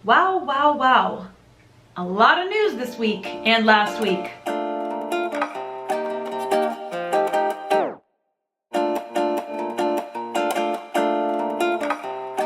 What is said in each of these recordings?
Wow, wow, wow. A lot of news this week and last week.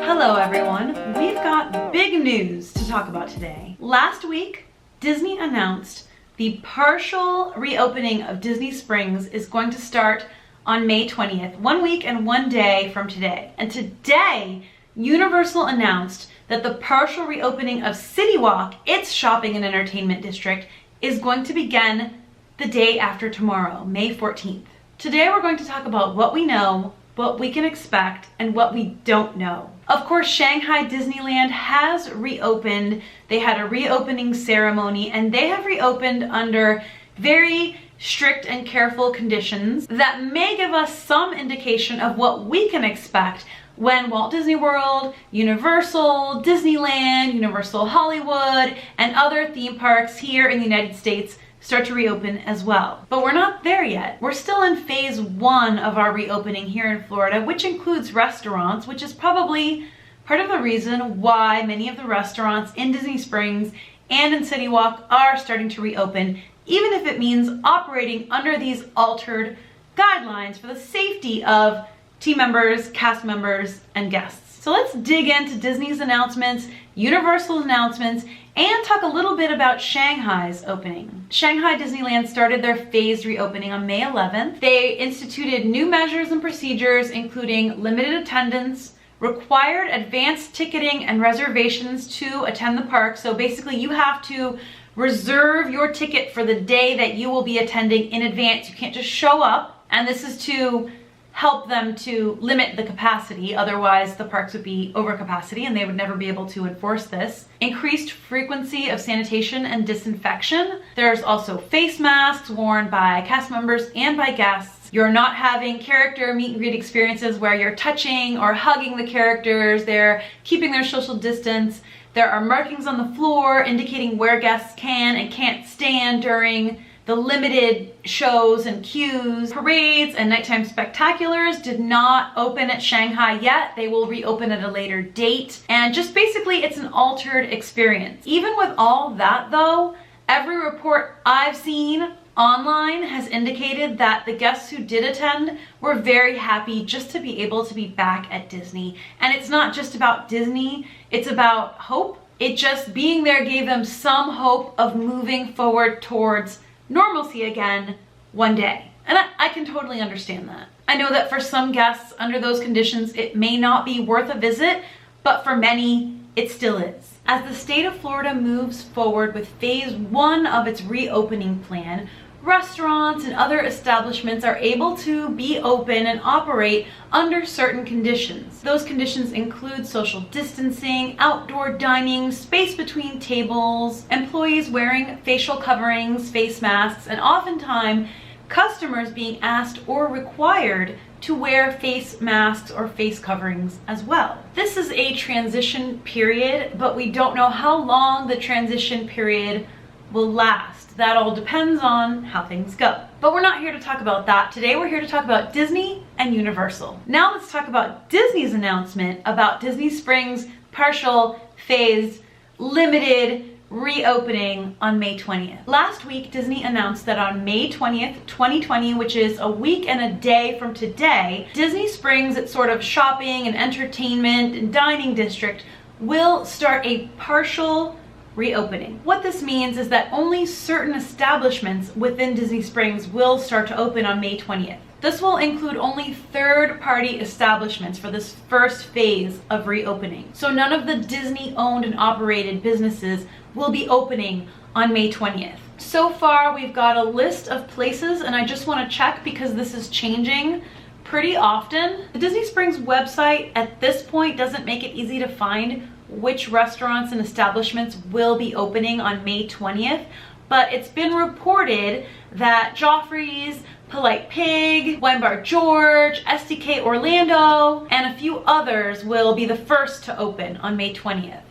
Hello everyone. We've got big news to talk about today. Last week, Disney announced the partial reopening of Disney Springs is going to start on May 20th, 1 week and 1 day from today. And today, Universal announced that the partial reopening of CityWalk, its shopping and entertainment district, is going to begin the day after tomorrow, May 14th. Today we're going to talk about what we know, what we can expect, and what we don't know. Of course, Shanghai Disneyland has reopened. They had a reopening ceremony, and they have reopened under very strict and careful conditions that may give us some indication of what we can expect when Walt Disney World, Universal, Disneyland, Universal Hollywood, and other theme parks here in the United States start to reopen as well. But we're not there yet. We're still in phase 1 of our reopening here in Florida, which includes restaurants, which is probably part of the reason why many of the restaurants in Disney Springs and in CityWalk are starting to reopen, even if it means operating under these altered guidelines for the safety of team members, cast members, and guests. So let's dig into Disney's announcements, Universal's announcements, and talk a little bit about Shanghai's opening. Shanghai Disneyland started their phased reopening on May 11th. They instituted new measures and procedures, including limited attendance, required advanced ticketing and reservations to attend the park. So basically you have to reserve your ticket for the day that you will be attending in advance. You can't just show up. And this is to help them to limit the capacity. Otherwise, the parks would be over capacity and they would never be able to enforce this. Increased frequency of sanitation and disinfection. There's also face masks worn by cast members and by guests. You're not having character meet and greet experiences where you're touching or hugging the characters. They're keeping their social distance. There are markings on the floor indicating where guests can and can't stand during the limited shows and queues. Parades and nighttime spectaculars did not open at Shanghai yet. They will reopen at a later date. And just basically, it's an altered experience. Even with all that though, every report I've seen online has indicated that the guests who did attend were very happy just to be able to be back at Disney. And it's not just about Disney, it's about hope. It just being there gave them some hope of moving forward towards normalcy again one day. And I can totally understand that. I know that for some guests under those conditions, it may not be worth a visit, but for many, it still is. As the state of Florida moves forward with phase 1 of its reopening plan, restaurants and other establishments are able to be open and operate under certain conditions. Those conditions include social distancing, outdoor dining, space between tables, employees wearing facial coverings, face masks, and oftentimes customers being asked or required to wear face masks or face coverings as well. This is a transition period, but we don't know how long the transition period will last. That all depends on how things go. But we're not here to talk about that. Today we're here to talk about Disney and Universal. Now let's talk about Disney's announcement about Disney Springs' partial, phased, limited reopening on May 20th. Last week, Disney announced that on May 20th, 2020, which is a week and a day from today, Disney Springs, its sort of shopping and entertainment and dining district, will start a partial reopening. What this means is that only certain establishments within Disney Springs will start to open on May 20th. This will include only third-party establishments for this first phase of reopening. So none of the Disney-owned and operated businesses will be opening on May 20th. So far, we've got a list of places, and I just want to check because this is changing pretty often. The Disney Springs website at this point doesn't make it easy to find which restaurants and establishments will be opening on May 20th, but it's been reported that Joffrey's, Polite Pig, Wine Bar George, SDK Orlando, and a few others will be the first to open on May 20th.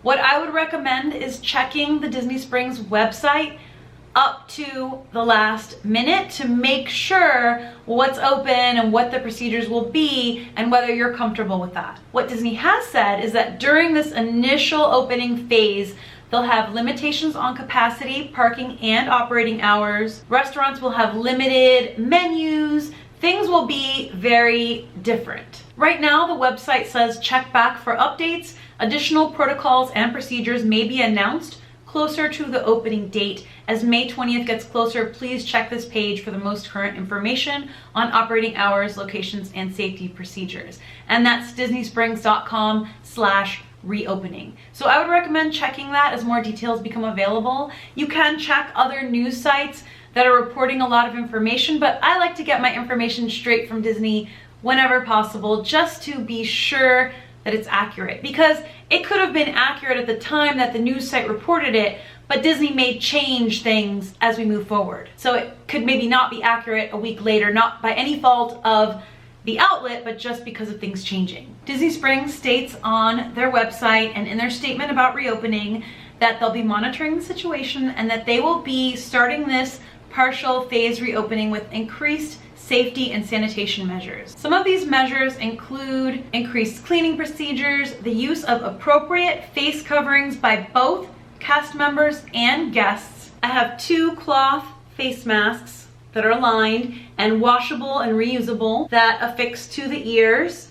What I would recommend is checking the Disney Springs website up to the last minute to make sure what's open and what the procedures will be and whether you're comfortable with that. What Disney has said is that during this initial opening phase, they'll have limitations on capacity, parking, and operating hours. Restaurants will have limited menus. Things will be very different. Right now, the website says check back for updates. Additional protocols and procedures may be announced closer to the opening date. As May 20th gets closer, please check this page for the most current information on operating hours, locations, and safety procedures. And that's disneysprings.com/reopening. So I would recommend checking that as more details become available. You can check other news sites that are reporting a lot of information, but I like to get my information straight from Disney whenever possible, just to be sure that it's accurate, because it could have been accurate at the time that the news site reported it, but Disney may change things as we move forward. So it could maybe not be accurate a week later, not by any fault of the outlet, but just because of things changing. Disney Springs states on their website and in their statement about reopening that they'll be monitoring the situation and that they will be starting this partial phase reopening with increased safety and sanitation measures. Some of these measures include increased cleaning procedures, the use of appropriate face coverings by both cast members and guests. I have 2 cloth face masks that are lined and washable and reusable that affix to the ears.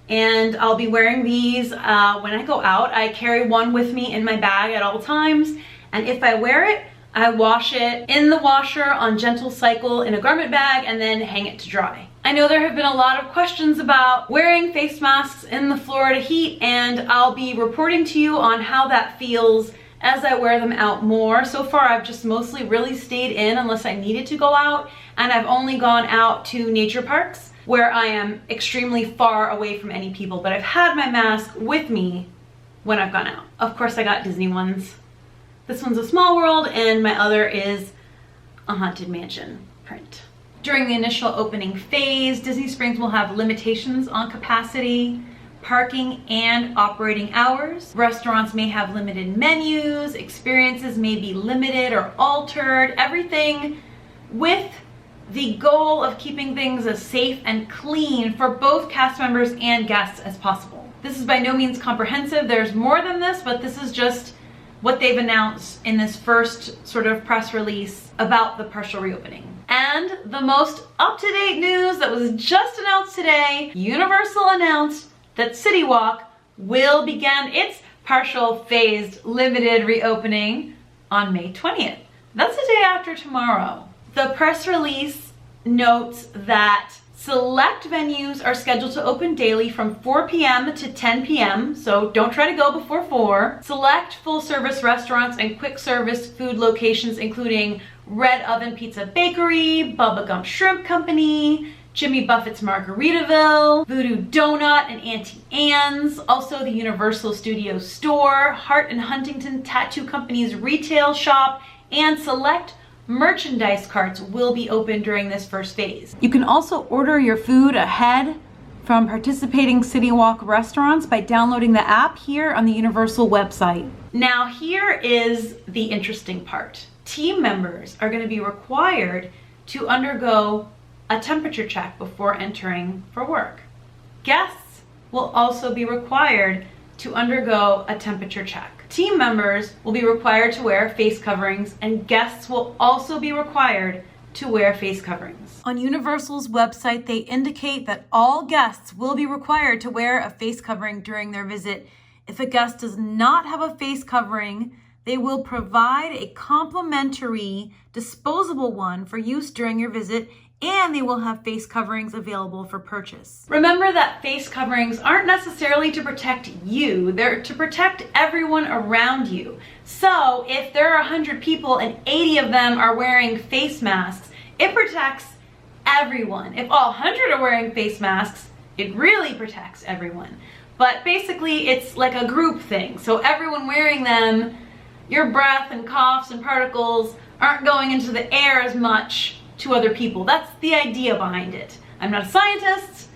And I'll be wearing these when I go out. I carry one with me in my bag at all times. And if I wear it, I wash it in the washer on gentle cycle in a garment bag and then hang it to dry. I know there have been a lot of questions about wearing face masks in the Florida heat, and I'll be reporting to you on how that feels as I wear them out more. So far, I've just mostly really stayed in unless I needed to go out, and I've only gone out to nature parks where I am extremely far away from any people, but I've had my mask with me when I've gone out. Of course, I got Disney ones. This one's a Small World and my other is a Haunted Mansion print. During the initial opening phase, Disney Springs will have limitations on capacity, parking, and operating hours. Restaurants may have limited menus, experiences may be limited or altered, everything with the goal of keeping things as safe and clean for both cast members and guests as possible. This is by no means comprehensive. There's more than this, but this is just what they've announced in this first sort of press release about the partial reopening. And the most up-to-date news that was just announced today, Universal announced that CityWalk will begin its partial phased limited reopening on May 20th. That's the day after tomorrow. The press release notes that select venues are scheduled to open daily from 4 p.m. to 10 p.m., so don't try to go before 4. Select full-service restaurants and quick-service food locations, including Red Oven Pizza Bakery, Bubba Gump Shrimp Company, Jimmy Buffett's Margaritaville, Voodoo Donut and Auntie Anne's, also the Universal Studios Store, Hart and Huntington Tattoo Company's retail shop, and select merchandise carts will be open during this first phase. You can also order your food ahead from participating CityWalk restaurants by downloading the app here on the Universal website. Now here is the interesting part. Team members are going to be required to undergo a temperature check before entering for work. Guests will also be required to undergo a temperature check. Team members will be required to wear face coverings, and guests will also be required to wear face coverings. On Universal's website, they indicate that all guests will be required to wear a face covering during their visit. If a guest does not have a face covering, they will provide a complimentary disposable one for use during your visit, and they will have face coverings available for purchase. Remember that face coverings aren't necessarily to protect you, they're to protect everyone around you. So if there are 100 people and 80 of them are wearing face masks, it protects everyone. If all 100 are wearing face masks, it really protects everyone. But basically it's like a group thing. So everyone wearing them, your breath and coughs and particles aren't going into the air as much to other people. That's the idea behind it. I'm not a scientist.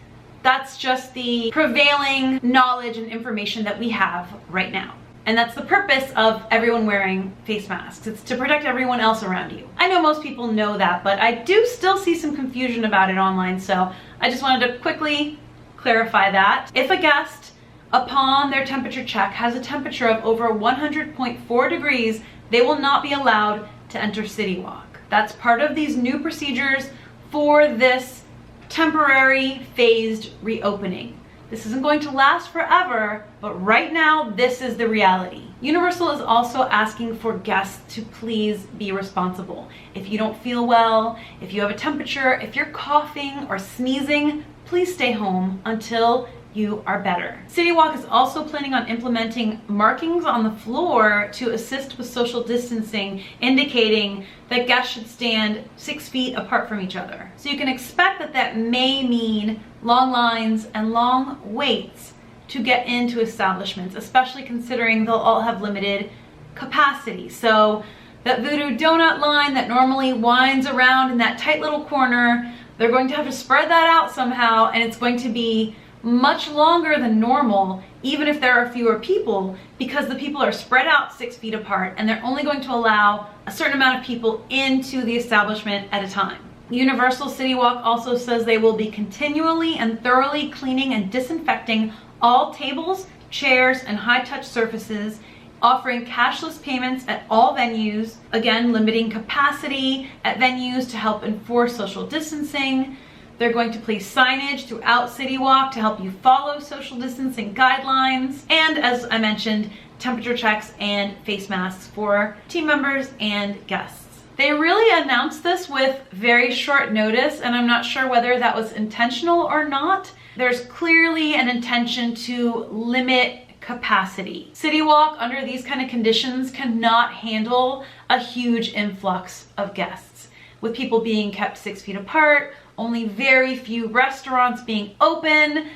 That's just the prevailing knowledge and information that we have right now. And that's the purpose of everyone wearing face masks. It's to protect everyone else around you. I know most people know that, but I do still see some confusion about it online, so I just wanted to quickly clarify that. If a guest, upon their temperature check, has a temperature of over 100.4 degrees, they will not be allowed to enter CityWalk. That's part of these new procedures for this temporary phased reopening. This isn't going to last forever, but right now, this is the reality. Universal is also asking for guests to please be responsible. If you don't feel well, if you have a temperature, if you're coughing or sneezing, please stay home until you are better. CityWalk is also planning on implementing markings on the floor to assist with social distancing, indicating that guests should stand 6 feet apart from each other. So you can expect that that may mean long lines and long waits to get into establishments, especially considering they'll all have limited capacity. So that voodoo donut line that normally winds around in that tight little corner, they're going to have to spread that out somehow, and it's going to be much longer than normal, even if there are fewer people, because the people are spread out 6 feet apart and they're only going to allow a certain amount of people into the establishment at a time. Universal CityWalk also says they will be continually and thoroughly cleaning and disinfecting all tables, chairs, and high-touch surfaces, offering cashless payments at all venues, again limiting capacity at venues to help enforce social distancing. They're going to place signage throughout CityWalk to help you follow social distancing guidelines. And as I mentioned, temperature checks and face masks for team members and guests. They really announced this with very short notice, and I'm not sure whether that was intentional or not. There's clearly an intention to limit capacity. CityWalk, under these kind of conditions, cannot handle a huge influx of guests. With people being kept 6 feet apart, only very few restaurants being open,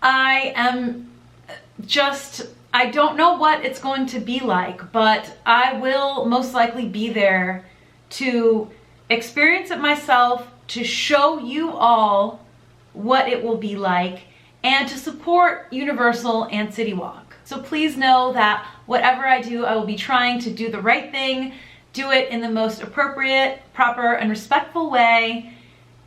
I don't know what it's going to be like, but I will most likely be there to experience it myself, to show you all what it will be like, and to support Universal and CityWalk. So please know that whatever I do, I will be trying to do the right thing, do it in the most appropriate, proper, and respectful way.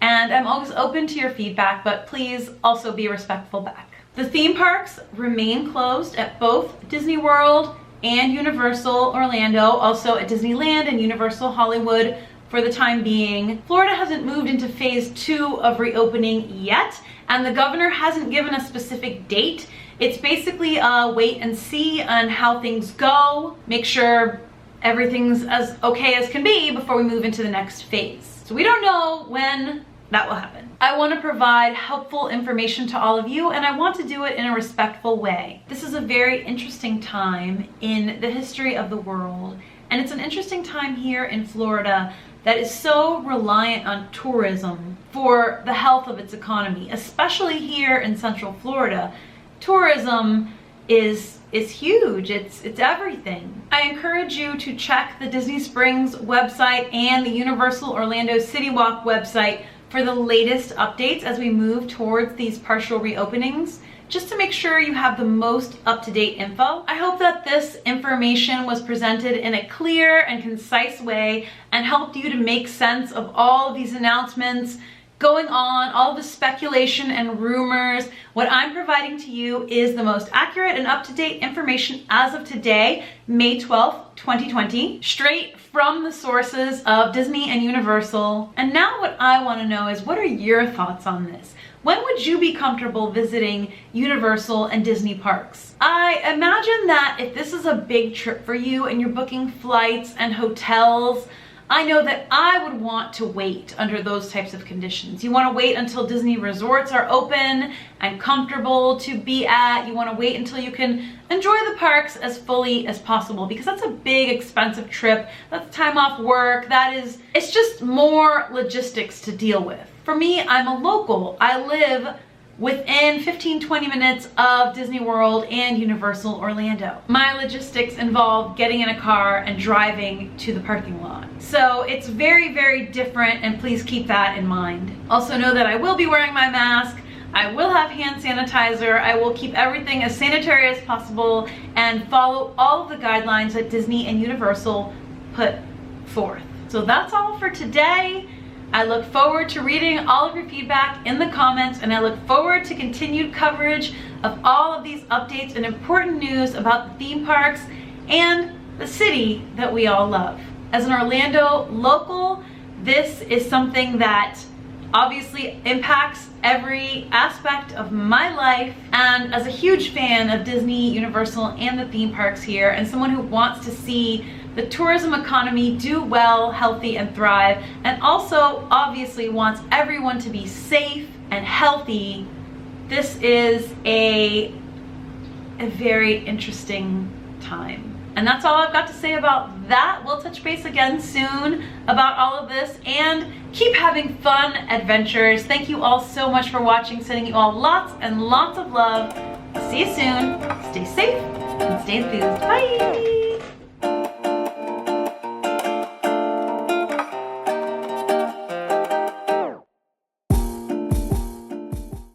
And I'm always open to your feedback, but please also be respectful back. The theme parks remain closed at both Disney World and Universal Orlando, also at Disneyland and Universal Hollywood for the time being. Florida hasn't moved into phase 2 of reopening yet, and the governor hasn't given a specific date. It's basically a wait and see on how things go, make sure everything's as okay as can be before we move into the next phase. So we don't know when that will happen. I want to provide helpful information to all of you, and I want to do it in a respectful way. This is a very interesting time in the history of the world, and it's an interesting time here in Florida that is so reliant on tourism for the health of its economy, especially here in Central Florida. Tourism is huge. It's everything. I encourage you to check the Disney Springs website and the Universal Orlando CityWalk website for the latest updates as we move towards these partial reopenings, just to make sure you have the most up-to-date info. I hope that this information was presented in a clear and concise way and helped you to make sense of all of these announcements going on, all the speculation and rumors. What I'm providing to you is the most accurate and up-to-date information as of today, May 12th, 2020, straight from the sources of Disney and Universal. And now what I want to know is, what are your thoughts on this? When would you be comfortable visiting Universal and Disney parks? I imagine that if this is a big trip for you and you're booking flights and hotels, I know that I would want to wait under those types of conditions. You want to wait until Disney resorts are open and comfortable to be at. You want to wait until you can enjoy the parks as fully as possible, because that's a big, expensive trip. That's time off work. It's just more logistics to deal with. For me, I'm a local. I live within 15-20 minutes of Disney World and Universal Orlando. My logistics involve getting in a car and driving to the parking lot. So it's very, very different, and please keep that in mind. Also know that I will be wearing my mask. I will have hand sanitizer. I will keep everything as sanitary as possible and follow all of the guidelines that Disney and Universal put forth. So that's all for today. I look forward to reading all of your feedback in the comments, and I look forward to continued coverage of all of these updates and important news about the theme parks and the city that we all love. As an Orlando local, this is something that obviously impacts every aspect of my life, and as a huge fan of Disney, Universal, and the theme parks here, and someone who wants to see the tourism economy do well, healthy, and thrive, and also obviously wants everyone to be safe and healthy, this is a very interesting time. And that's all I've got to say about that. We'll touch base again soon about all of this, and keep having fun adventures. Thank you all so much for watching. Sending you all lots and lots of love. I'll see you soon. Stay safe and stay enthused. Bye.